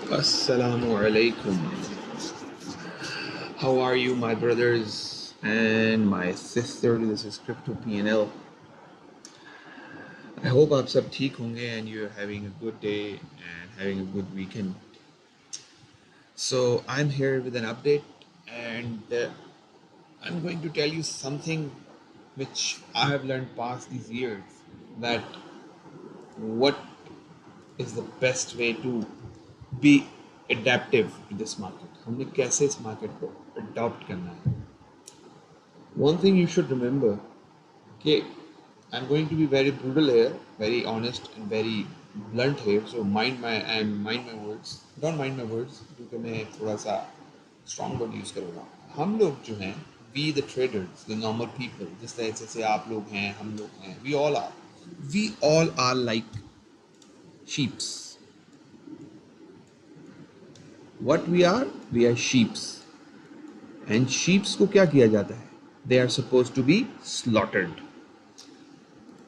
Assalamu alaikum. How are you, my brothers and my sister? This is Crypto PNL. I hope आप सब ठीक होंगे and you're having a good day and having a good weekend. So I'm here with an update and I'm going to tell you something which I have learned past these years, that what is the best way to be adaptive to this market. हमने कैसे इस market को adopt करना है. One thing you should remember, okay, I'm going to be very brutal here, very honest and very blunt here. So mind my words. Don't mind my words क्योंकि मैं थोड़ा सा strong word use करूँगा. हम लोग जो हैं, we the traders, the normal people, जिस तरह से आप लोग हैं, हम लोग हैं, we all are like sheeps. What we are sheeps. And sheeps को क्या किया जाता है? They are supposed to be slaughtered.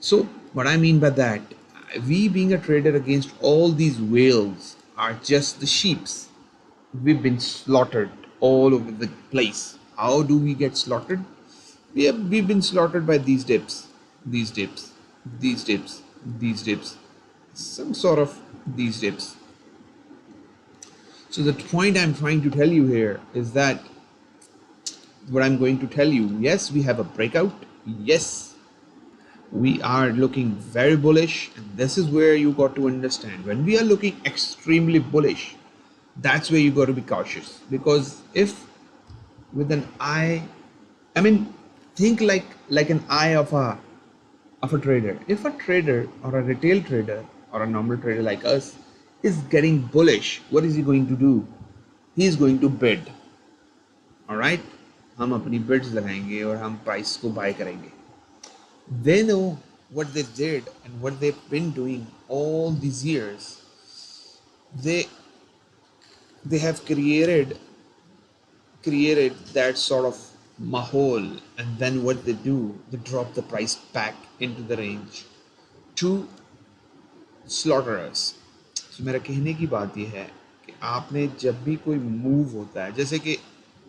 So, what I mean by that, we being a trader against all these whales are just the sheeps. We've been slaughtered all over the place. How do we get slaughtered? We've been slaughtered by these dips, these dips, these dips, these dips, some sort of these dips. So the point I'm trying to tell you here is that what I'm going to tell you, yes, we have a breakout. Yes, we are looking very bullish, and this is where you got to understand, when we are looking extremely bullish, that's where you got to be cautious, because if with an eye, I mean, think like an eye of a trader. If a trader or a retail trader or a normal trader like us is getting bullish, what is he going to do? He is going to bid. All right, हम अपनी bids लगाएंगे और हम price को buy करेंगे. They know what they did and what they've been doing all these years. They have created that sort of mahol, and then what they do, they drop the price back into the range to slaughter us. So मेरा कहने की बात यह है कि आपने जब भी कोई मूव होता है, जैसे कि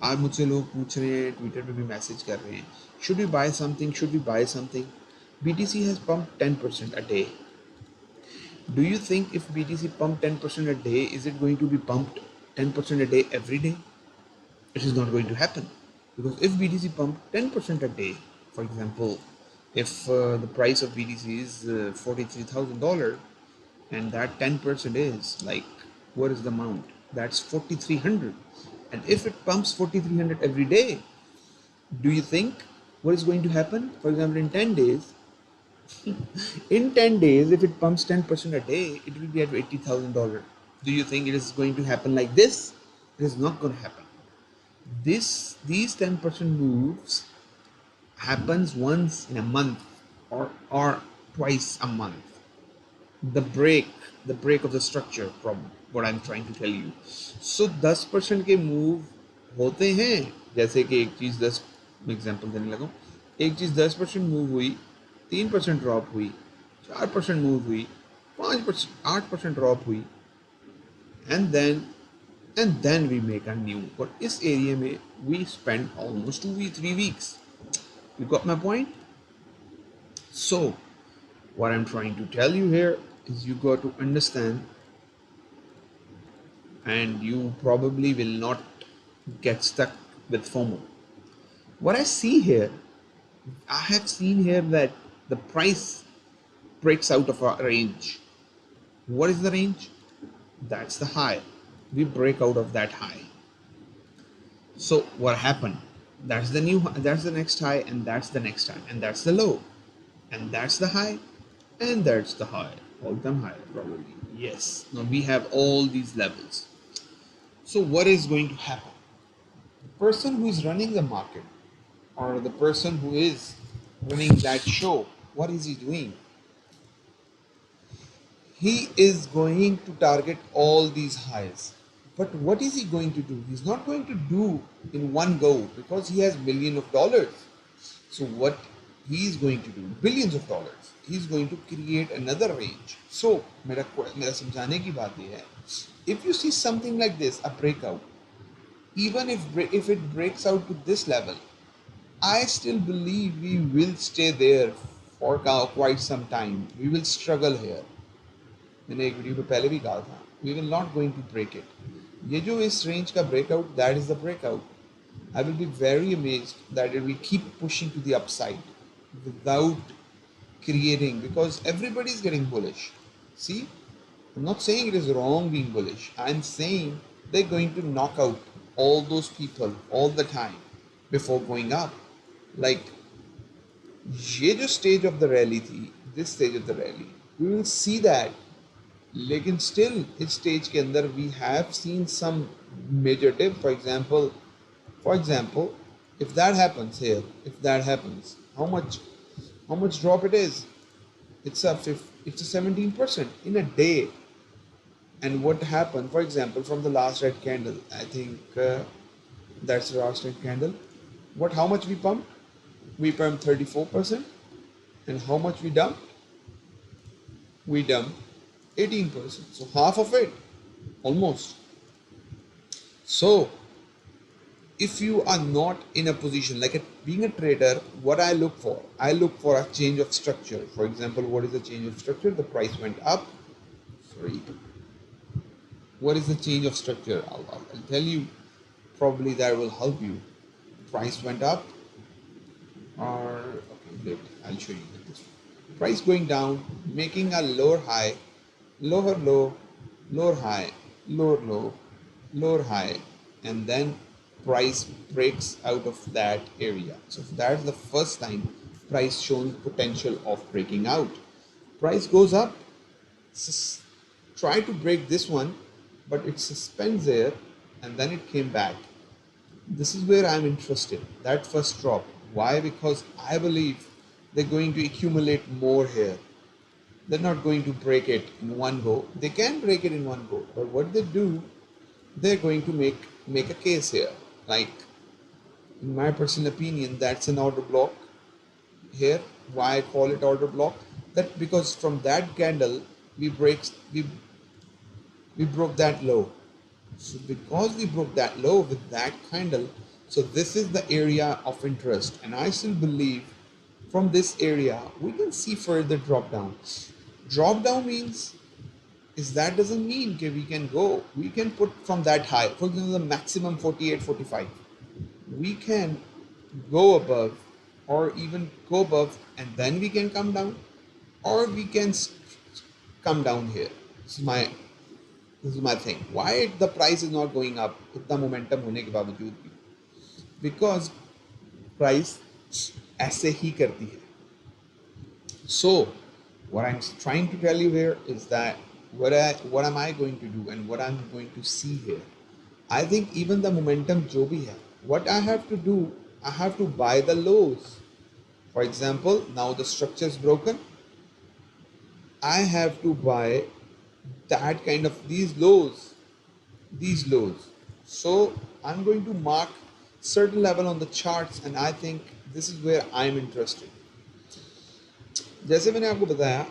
आज मुझसे लोग पूछ रहे हैं, ट्विटर पे भी मैसेज कर रहे हैं, should we buy something? BTC has pumped 10% a day. Do you think if BTC pumped 10% a day, is it going to be pumped 10% a day every day? It is not going to happen, because if BTC pumped 10% a day, for example, if the price of BTC is $43,000, and that 10% is like, what is the amount? That's 4,300. And if it pumps 4,300 every day, do you think what is going to happen? For example, in 10 days, if it pumps 10% a day, it will be at $80,000. Do you think it is going to happen like this? It is not going to happen. These 10% moves happens once in a month or twice a month. The break of the structure, from what I'm trying to tell you. So 10% के move होते हैं, जैसे कि एक चीज़ 10 example देने लगा, एक चीज़ 10% move हुई, 3% ड्रॉप हुई, 4% मूव हुई, 5% 8% ड्रॉप हुई, and then we make a new. और इस एरिया में we spend almost 3 weeks. You got my point? So what I'm trying to tell you here is, you got to understand, and you probably will not get stuck with FOMO. What I see here, I have seen here that the price breaks out of a range. What is the range? That's the high. We break out of that high. So what happened? That's the next high, and that's the next high, and that's the low, and that's the high, and that's the high, all-time high probably. Yes. Now we have all these levels. So what is going to happen? The person who is running the market, or the person who is running that show, what is he doing? He is going to target all these highs. But what is he going to do? He's not going to do in one go, because he has millions of dollars. So what he is going to do billions of dollars. He is going to create another range. So मेरा समझाने की बात ये है, if you see something like this, a breakout, even if it breaks out to this level, I still believe we will stay there for quite some time. We will struggle here. मैंने एक video पे पहले भी कहा था, we will not going to break it. ये जो इस रेंज का breakout, that is the breakout. I will be very amazed that it will keep pushing to the upside without creating, because everybody is getting bullish. See, I'm not saying it is wrong being bullish. I'm saying they're going to knock out all those people all the time before going up. Like ये जो stage of the rally थी, this stage of the rally, we will see that. लेकिन still इस stage के अंदर we have seen some major dip. For example, if that happens here, if that happens, how much drop it is? It's a 17% in a day. And what happened, for example, from the last red candle, I think that's the last red candle. How much we pumped? We pumped 34%. And how much we dumped? We dumped 18%. So half of it, almost. So if you are not in a position like being a trader, what I look for a change of structure. For example, what is the change of structure? The price went up. Sorry. What is the change of structure? I'll tell you. Probably that will help you. Price went up, or okay, wait, I'll show you this one. Price going down, making a lower high, lower low, lower high, lower low, lower high, and then price breaks out of that area. So that's the first time price shows potential of breaking out. Price goes up, try to break this one, but it suspends there, and then it came back. This is where I'm interested, that first drop. Why? Because I believe they're going to accumulate more here. They're not going to break it in one go. They can break it in one go, but what they do, they're going to make a case here. Like, in my personal opinion, that's an order block here. Why I call it order block? That because from that candle we broke that low. So because we broke that low with that candle, so this is the area of interest, and I still believe from this area we can see further drop down. Drop down means that doesn't mean that we can put from that high, for example, the maximum 48, 45. We can go above, or even go above, and then we can come down, or we can come down here. This is my thing. Why the price is not going up इतना momentum होने के बावजूद भी? Because price ऐसे ही करती है. So what I'm trying to tell you here is that what am I going to do and what I'm going to see here? I think even the momentum जो भी है, what I have to do, I have to buy the lows. For example, now the structure is broken. I have to buy that kind of these lows. So I'm going to mark certain level on the charts, and I think this is where I'm interested. जैसे मैंने आपको बताया,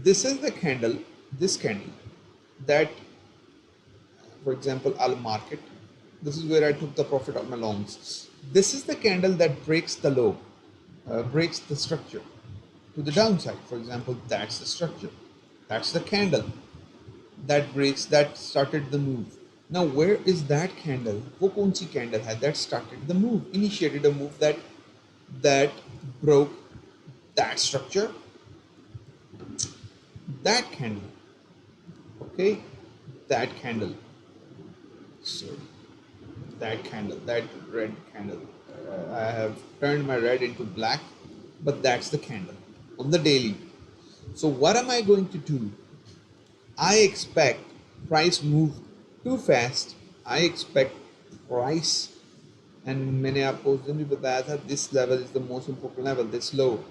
this is the candle, this candle that, for example, I'll mark it. This is where I took the profit of my longs. This is the candle that breaks the low, breaks the structure to the downside. For example, that's the structure. That's the candle that started the move. Now, where is that candle? वो कौन सी candle है that started the move, initiated a move that broke that structure? That candle. Okay, that candle. So that candle, that red candle. I have turned my red into black, but that's the candle on the daily. So what am I going to do? I expect price move too fast. I expect price, and मैंने आपको उस दिन भी बताया था, this level is the most important level, this low,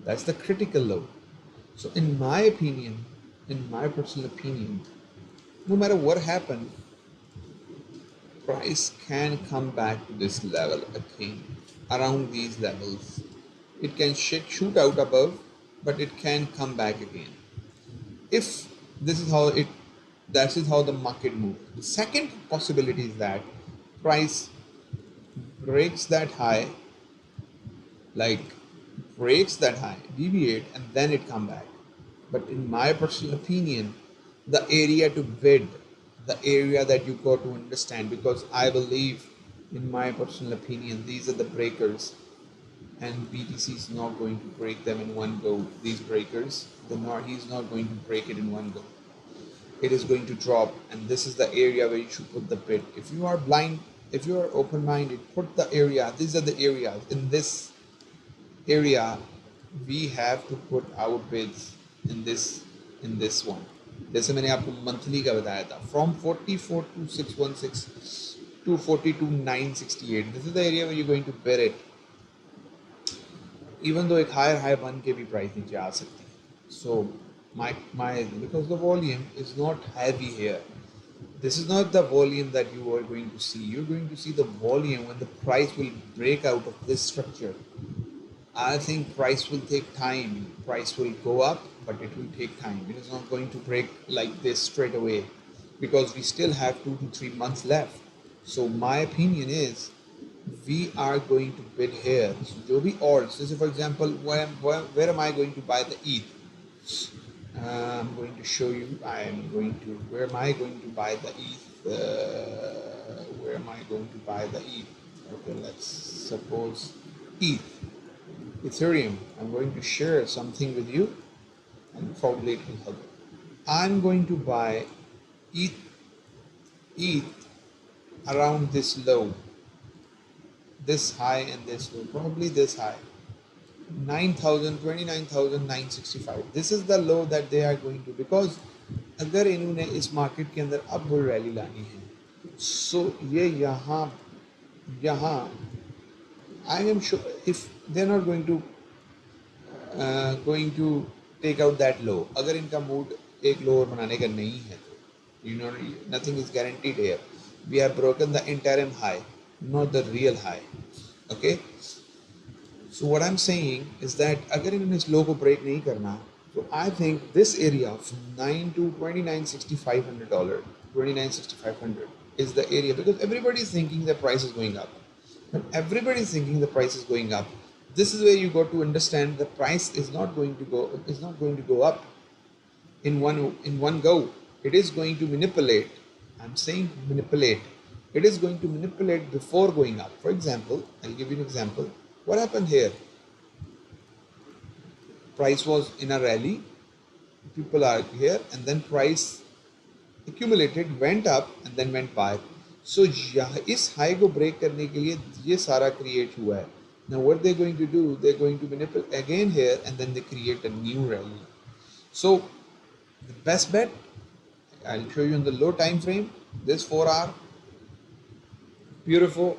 that's the critical low. So in my opinion, in my personal opinion, no matter what happened, price can come back to this level again, around these levels. It can shoot out above, but it can come back again. If this is how it, that is how the market moves. The second possibility is that price breaks that high, like breaks that high, deviate, and then it come back. But in my personal opinion, the area to bid, the area that you got to understand, because I believe, in my personal opinion, these are the breakers, and BTC is not going to break them in one go. These breakers, he's not going to break it in one go. It is going to drop, and this is the area where you should put the bid. If you are blind, if you are open-minded, put the area. These are the areas. In this area, we have to put our bids in this one. जैसे मैंने आपको monthly का बताया था, from 44,616 to 42,968. This is the area where you're going to bid it. Even though एक higher high बन के भी प्राइस नीचे आ सकती है. So my because the volume is not heavy here. This is not the volume that you are going to see. You're going to see the volume when the price will break out of this structure. I think price will take time. Price will go up, but it will take time. It is not going to break like this straight away, because we still have 2 to 3 months left. So my opinion is we are going to bid here. So जो भी odds, so for example, where am I going to buy the ETH? I'm going to show you. Where am I going to buy the ETH? Where am I going to buy the ETH? Okay, let's suppose ETH. Ethereum. I'm going to share something with you, and probably it will help. I'm going to buy ETH around this low, this high and this low, probably this high, 29,965. This is the low that they are going to, because अगर इन्होंने इस market के अंदर अब bull rally लानी है, so ये यहाँ I am sure if they're not going to take out that low, अगर इनका मूड एक लो और बनाने का नहीं है, तो nothing is guaranteed here. We have broken the interim high, not the real high. Okay, so what I'm saying is that अगर इन्होंने इस लो को break नहीं करना, so I think this area of $9 to $29,600, $29,600 is the area, because everybody is thinking the price is going up. When everybody is thinking the price is going up, this is where you got to understand the price is not going to go up in one go. It is going to manipulate. I'm saying manipulate. It is going to manipulate before going up. For example, I'll give you an example. What happened here? Price was in a rally. People are here, and then price accumulated, went up, and then went back. So इस high को break करने के लिए ये सारा create हुआ है. Now what they're going to do? They're going to manipulate again here, and then they create a new rally. So the best bet, I'll show you in the low time frame. This 4 hour, beautiful.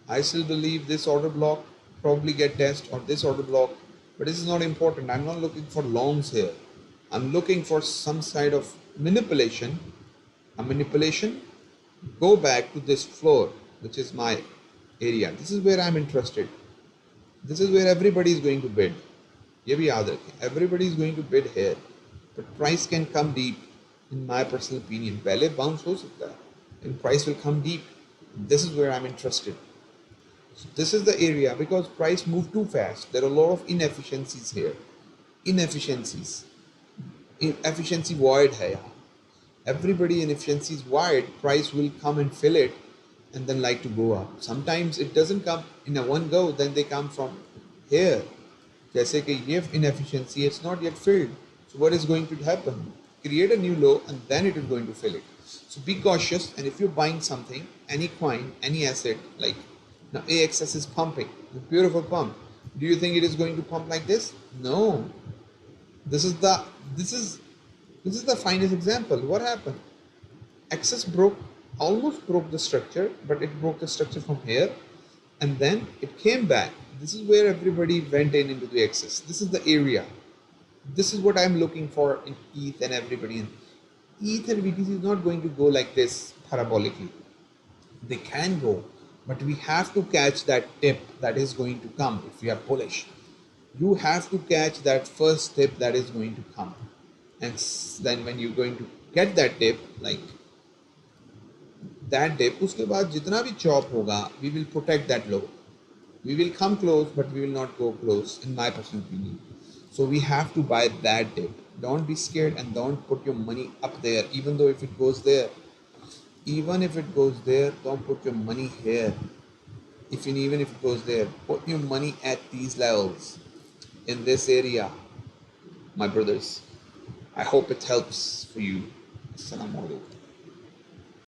I still believe this order block probably get test, or this order block, but this is not important. I'm not looking for longs here. I'm looking for some side of manipulation. A manipulation. Go back to this floor, which is my area. This is where I'm interested. This is where everybody is going to bid. ये भी याद रखें. Everybody is going to bid here, but price can come deep. In my personal opinion, पहले bounce हो सकता है, and price will come deep. This is where I'm interested. So this is the area, because price moved too fast. There are a lot of inefficiencies here. Efficiency void है यहाँ. Everybody inefficiency is wide. Price will come and fill it, and then like to go up. Sometimes it doesn't come in a one go, then they come from here. जैसे कि ये inefficiency, it's not yet filled. So what is going to happen? Create a new low, and then it is going to fill it. So be cautious, and if you're buying something, any coin, any asset, like now AXS is pumping, a beautiful pump. Do you think it is going to pump like this? No. This is the finest example. What happened? Access almost broke the structure, but it broke the structure from here, and then it came back. This is where everybody went into the access. This is the area. This is what I'm looking for in ETH and everybody. In ETH and BTC is not going to go like this parabolically. They can go, but we have to catch that tip that is going to come if we are bullish. You have to catch that first tip that is going to come, and then when you're going to get that tip, like that dip, उसके बाद जितना भी chop होगा, we will protect that low. We will come close, but we will not go close, in my personal opinion. So we have to buy that dip. Don't be scared and don't put your money up there, even though if it goes there. Even if it goes there, don't put your money here. Even if it goes there, put your money at these levels, in this area, my brothers. I hope it helps for you. Assalamu alaikum.